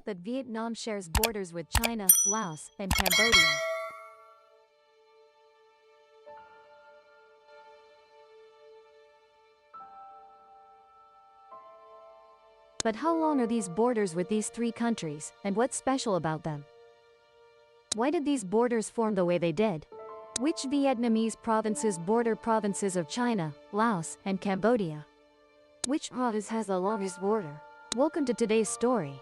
out that Vietnam shares borders with China, Laos, and Cambodia. But how long are these borders with these three countries, and what's special about them? Why did these borders form the way they did? Which Vietnamese provinces border provinces of China, Laos, and Cambodia? Which province has the longest border? Welcome to today's story.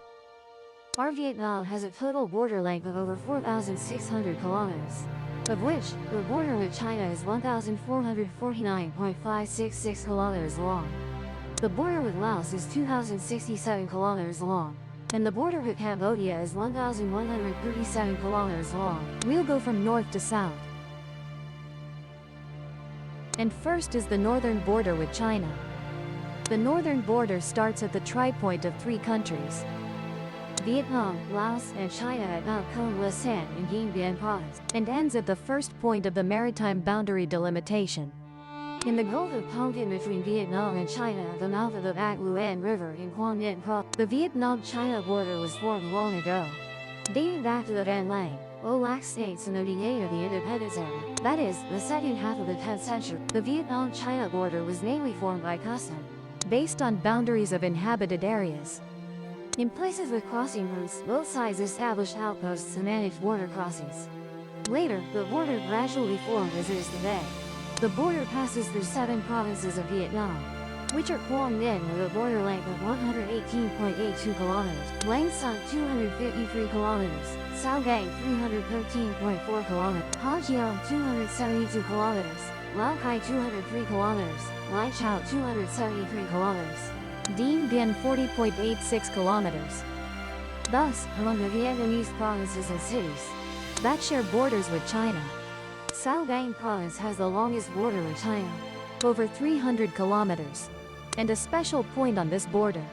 Our Vietnam has a total border length of over 4,600 kilometers, of which the border with China is 1,449.566 kilometers long. The border with Laos is 2,067 kilometers long, and the border with Cambodia is 1,137 kilometers long. We'll go from north to south. And first is the northern border with China. The northern border starts at the tri-point of three countries: Vietnam, Laos, and China at Mount Con Le San in Dien Bien Province, and ends at the first point of the maritime boundary delimitation in the Gulf of Tonkin between Vietnam and China at the mouth of the Bac Luan River in Quang Ninh Province. The Vietnam-China border was formed long ago, dating back to the Van Lang, Olac states in the beginning of the independence era, that is, the second half of the 10th century. The Vietnam-China border was mainly formed by custom, based on boundaries of inhabited areas. In places with crossing routes, both sides established outposts and managed border crossings. Later, the border gradually formed as it is today. The border passes through 7 provinces of Vietnam, which are Quang Ninh with a border length of 118.82 kilometers, Lang Son 253 kilometers, Sao Gang 313.4 kilometers, Ha Giang 272 kilometers, Lao Cai 203 kilometers, Lai Chau 273 kilometers, Dien Bien 40.86 kilometers. Thus, among the Vietnamese provinces and cities that share borders with China, Sao Gang Province has the longest border with China, over 300 kilometers. And a special point on this border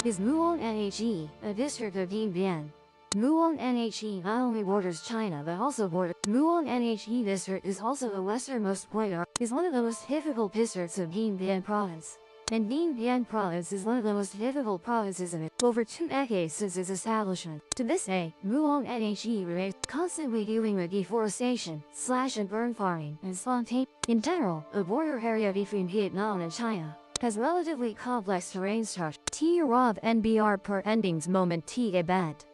is Muon Nhe, a district of Dien Bien. Muon Nhe not only borders China but also borders. Muon Nhe district is also the westernmost point is one of the most difficult districts of Dien Bien Province. And Dien Bien Province is one of the most difficult provinces in it, over 2 decades since its establishment. To this day, Muon Nhe remains constantly dealing with deforestation, slash and burn farming, and spontaneous. In general, the border area between Vietnam and China has relatively complex terrain structure. T Rav NBR per endings moment T event.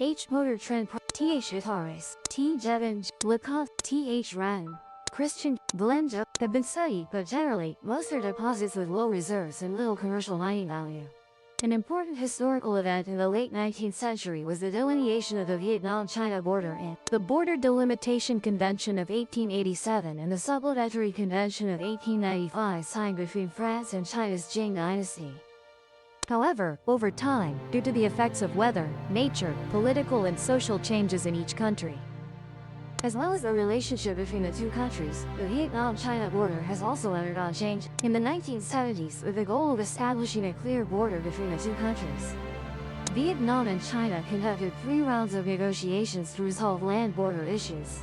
H Motor Trend Th Guitars, T Jevons, Lecoq, Th Ran, Christian, Belenja have been studied, but generally, most are deposits with low reserves and little commercial mining value. An important historical event in the late 19th century was the delineation of the Vietnam-China border in the Border Delimitation Convention of 1887 and the Supplementary Convention of 1895 signed between France and China's Qing dynasty. However, over time, due to the effects of weather, nature, political and social changes in each country, as well as the relationship between the two countries, the Vietnam-China border has also undergone change. In the 1970s, with the goal of establishing a clear border between the two countries, Vietnam and China conducted 3 rounds of negotiations to resolve land border issues.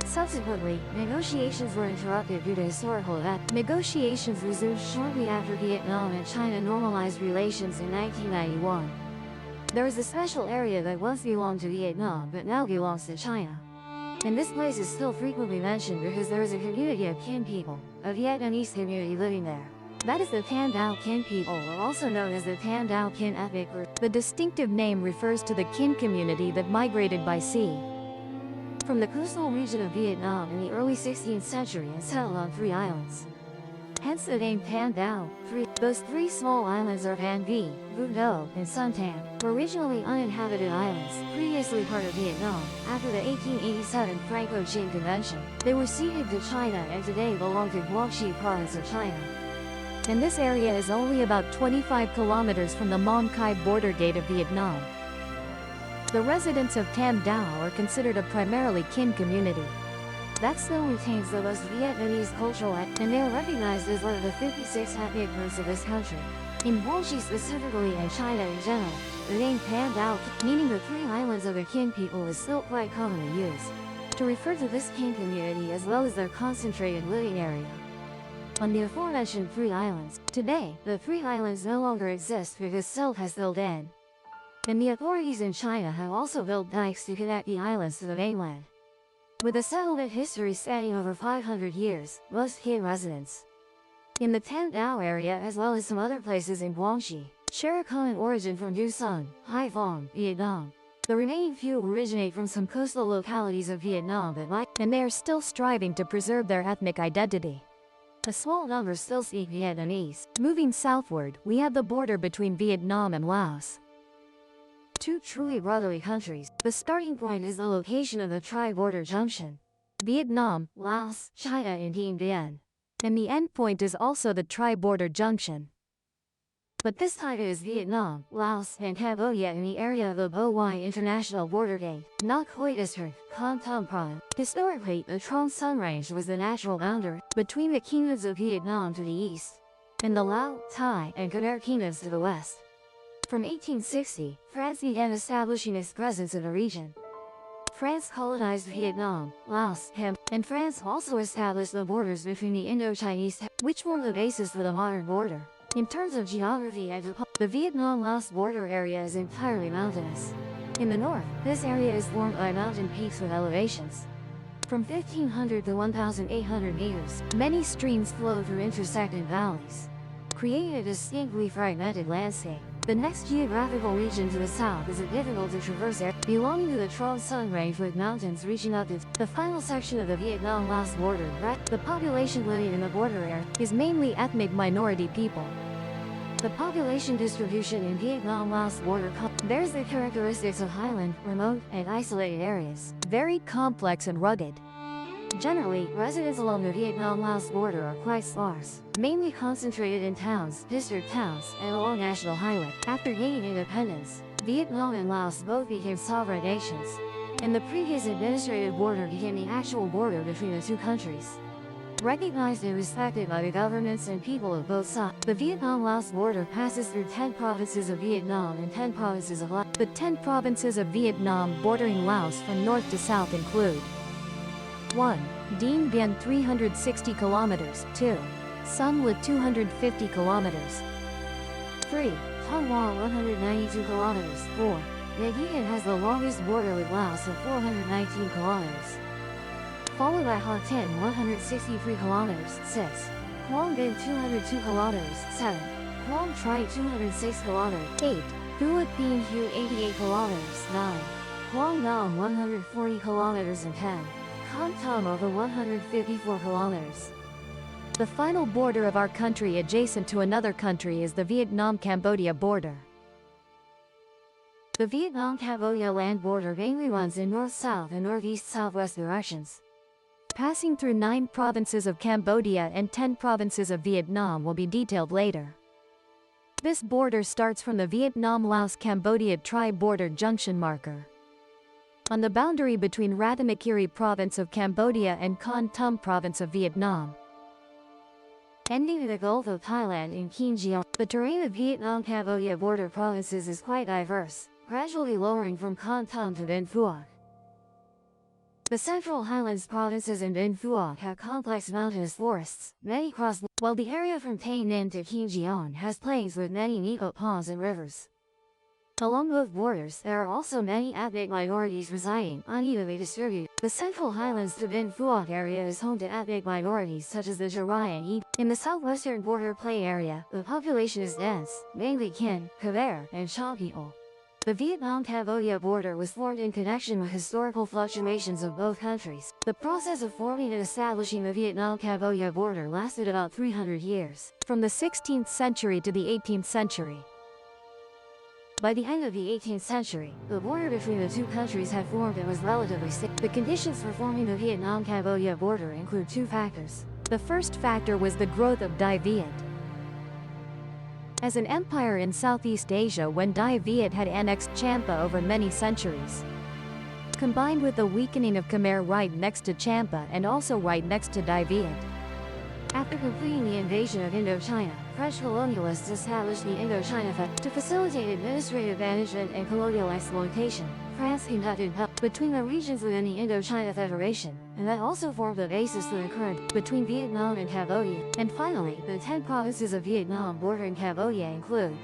Subsequently, negotiations were interrupted due to historical events. Negotiations resumed shortly after Vietnam and China normalized relations in 1991. There is a special area that once belonged to Vietnam but now belongs to China. And this place is still frequently mentioned because there is a community of Kin people, a Vietnamese community living there. That is the Tan Dao Kin people, or also known as the Tan Dao Kin ethnic group. The distinctive name refers to the Kin community that migrated by sea from the coastal region of Vietnam in the early 16th century and settled on 3 islands. Hence the name Tan Dao. Those 3 small islands are Van Vi, Vu Do, and Sun Tan, were originally uninhabited islands, previously part of Vietnam. After the 1887 Franco-Qing Convention, they were ceded to China and today belong to Guangxi Province of China. And this area is only about 25 kilometers from the Mon Khai border gate of Vietnam. The residents of Tam Dao are considered a primarily Kin community. that still retains the most Vietnamese cultural and they are recognized as one of the 56 ethnic groups of this country. In Guangxi specifically and China in general, the name Pan Dao, meaning the three islands of the Kin people, is still quite commonly used to refer to this Kin community as well as their concentrated living area. On the aforementioned three islands, today, the three islands no longer exist because silt has filled in. And the authorities in China have also built dikes to connect the islands to the mainland. With a settlement history spanning over 500 years, most Kin residents in the Tan Dao area as well as some other places in Guangxi share a common origin from Dusong, Haiphong, Vietnam. The remaining few originate from some coastal localities of Vietnam and they are still striving to preserve their ethnic identity. A small number still speak Vietnamese. Moving southward, we have the border between Vietnam and Laos. Two truly brotherly countries. The starting point is the location of the tri-border junction. Vietnam, Laos, China and Dien Bien. And the end point is also the tri-border junction. But this time it is Vietnam, Laos and Cambodia in the area of the Bo Hoi International Border Gate, Ngoc Hoi District, Con Tum Province. Historically, the Trong Son Range was the natural boundary between the kingdoms of Vietnam to the east and the Lao, Thai and Khmer kingdoms to the west. From 1860, France began establishing its presence in the region. France colonized Vietnam, Laos, and France also established the borders between the Indo-Chinese, which form the basis for the modern border. In terms of geography and the Vietnam-Laos border area is entirely mountainous. In the north, this area is formed by mountain peaks with elevations from 1,500 to 1,800 meters. Many streams flow through intersecting valleys, creating a distinctly fragmented landscape. The next geographical region to the south is a difficult to traverse area belonging to the Trong Son Range with mountains reaching up to the final section of the Vietnam-Laos border. The population living in the border area is mainly ethnic minority people. The population distribution in Vietnam-Laos border bears the characteristics of highland, remote, and isolated areas, very complex and rugged. Generally, residents along the Vietnam-Laos border are quite sparse, mainly concentrated in towns, district towns, and along National Highway. After gaining independence, Vietnam and Laos both became sovereign nations, and the previous administrative border became the actual border between the two countries. Recognized and respected by the governments and people of both sides, the Vietnam-Laos border passes through 10 provinces of Vietnam and 10 provinces of Laos. The 10 provinces of Vietnam bordering Laos from north to south include 1. Dien Bien 360 kilometers. 2. Son Lat 250 kilometers. 3. Thanh Hoa 192 kilometers. 4. Nha Dien has the longest border with Laos at 419 kilometers, followed by Ha Tin 163 kilometers. 6. Quang Binh 202 kilometers. 7. Quang Tri 206 kilometers. 8. Phuoc Bien Hue 88 kilometers. 9. Quang Nam 140 kilometers and 10. Con Tum over 154 kilometers. The final border of our country adjacent to another country is the Vietnam-Cambodia border. The Vietnam-Cambodia land border mainly runs in north-south and northeast-southwest directions. Passing through 9 provinces of Cambodia and 10 provinces of Vietnam will be detailed later. This border starts from the Vietnam-Laos-Cambodia tri-border junction marker on the boundary between Rattanamakiri province of Cambodia and Con Tum province of Vietnam, ending in the Gulf of Thailand in Kien Gion. The terrain of Vietnam-Cambodia border provinces is quite diverse, gradually lowering from Con Tum to Vinh Phuoc. The Central Highlands provinces and Vinh Phuoc have complex mountainous forests, many cross, while the area from Tay Ninh to Kien Gion has plains with many neat ponds and rivers. Along both borders, there are also many ethnic minorities residing, unevenly distributed. The Central Highlands to Vinh Phuoc area is home to ethnic minorities such as the Jarai and Yi. In the southwestern border plain area, the population is dense, mainly Kin, Khmer, and Cham people. The Vietnam-Cambodia border was formed in connection with historical fluctuations of both countries. The process of forming and establishing the Vietnam-Cambodia border lasted about 300 years, from the 16th century to the 18th century. By the end of the 18th century, the border between the two countries had formed and was relatively stable. The conditions for forming the Vietnam-Cambodia border include 2 factors. The first factor was the growth of Dai Viet as an empire in Southeast Asia when Dai Viet had annexed Champa over many centuries. combined with the weakening of Khmer right next to Champa and also right next to Dai Viet. After completing the invasion of Indochina, French colonialists established the Indochina Federation to facilitate administrative management and colonial exploitation. France conducted help between the regions within the Indochina Federation, and that also formed the basis for the current between Vietnam and Cambodia. And finally, the 10 provinces of Vietnam bordering Cambodia include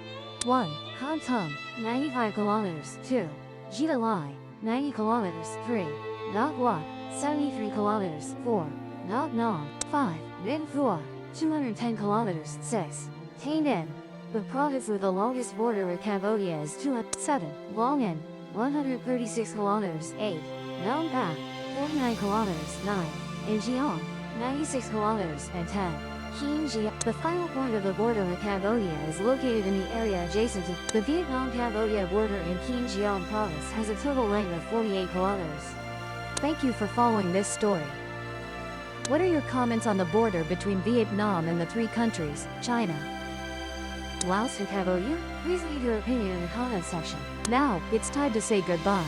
1. Han Tung, 95 kilometers, 2. Gia Lai, 90 kilometers, 3. Ngoc Loc, 73 kilometers, 4. Ngoc Nong, 5. Vinh Phua, 210 kilometers, 6. Tay Ninh. The province with the longest border with Cambodia is 7. Long An, 136 kilometers, 8. Nong Bac, 49 kilometers, 9. And Giang, 96 kilometers, and 10. Hien Gia. The final point of the border with Cambodia is located in the area adjacent to the Vietnam-Cambodia border in Hien Giang province has a total length of 48 kilometers. Thank you for following this story. What are your comments on the border between Vietnam and the three countries, China, Laos and Cambodia? Please leave your opinion in the comments section. Now, it's time to say goodbye.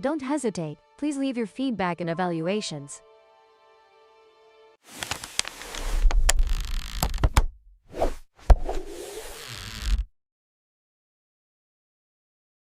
Don't hesitate, please leave your feedback and evaluations.